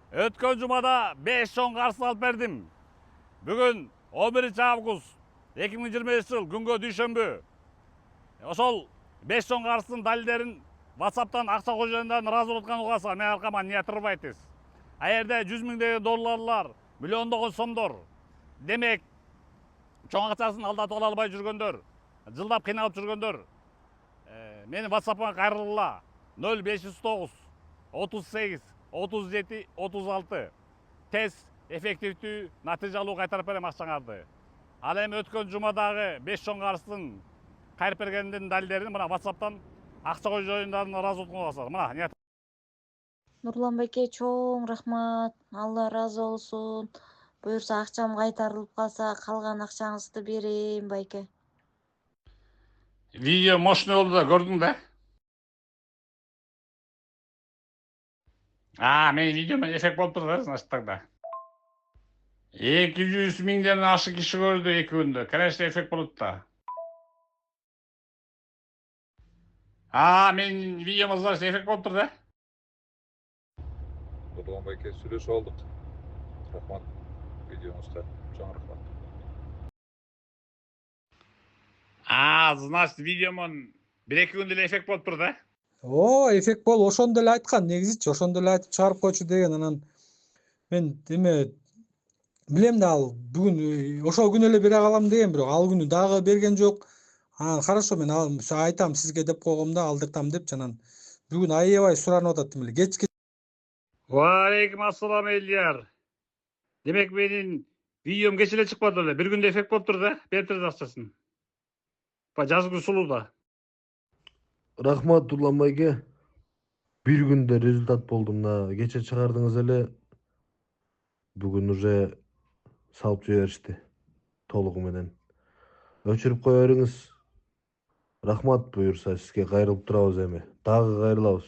Өткөн жумада 5 чоң карсын алып бердим. Бүгүн 11 август 2025 жыл күнгө дүйшөмбү. Ошол 5 чоң карсын далилдерин WhatsApp'tan акча кожоюндан ыраазы болуп аткан угаса мен аркама не отрывайтесь. Аерде 100 миңдеген долларлар, миллиондогон сомдор. Демек, чоң акчасын алдатып ала албай жүргөндөр, жылдап кыйналып жүргөндөр, менин WhatsApp'ыма кайрылгыла 0509 38 37 36. Тез, эффективдүү, натыйжалуу кайтарып берем акчаңарды. Ал эми өткөн жумадагы 5 чоң карсын кайрып бергендин далилдерин мына WhatsApp'tan акча кожоюндан ыраазы болуп каласыздар. Мына не. Нурлан байке, чоң рахмат. Алла разы болсун. Буюрса акчам кайтарылып калса, калган акчаңызды берейин байке. Видео мощный болду да, көрдүң да? Менин видеомен эффект болуп турду, значит, тогда. 200 миңден ашык киши көрдү 2 күндө. Конечно, эффект болот да. Менин видеомо, значит, эффект болуп турду да? Нурлан байке, сүйлөшүп алдык. Рахмат видеоңузга. Чоң рахмат. Значит, видеомон 1-2 күндө эле эффект болуп турду да? Эффект бол ошондо эле айткан, негизичи ошондо эле айтып чыгарып койчу деген. Анан мен билем да, ал бүгүн ошол күнү эле бере калам деген, бирок ал күнү дагы берген жок. Анан хорошо, мен айтам сизге деп койгом да, алдыртам депчи. Анан бүгүн аябай суранып атат эле. Кечке. Валейкум ассалам элдияр. Демек менин видеом кеч эле чыкпады эле. Бир күндө эффект болуп турду да? Берип турду акчасын. Жазгы сулуу да. Рахмат Нурлан байке. Bir günde результат болду. Мына кече чыгардыңыз эле. Бүгүн уже салып жиберишти толугу менен. Өчүрүп кое бериңиз. Рахмат буюрса сизге кайрылып турабыз эми. Дагы кайрылабыз.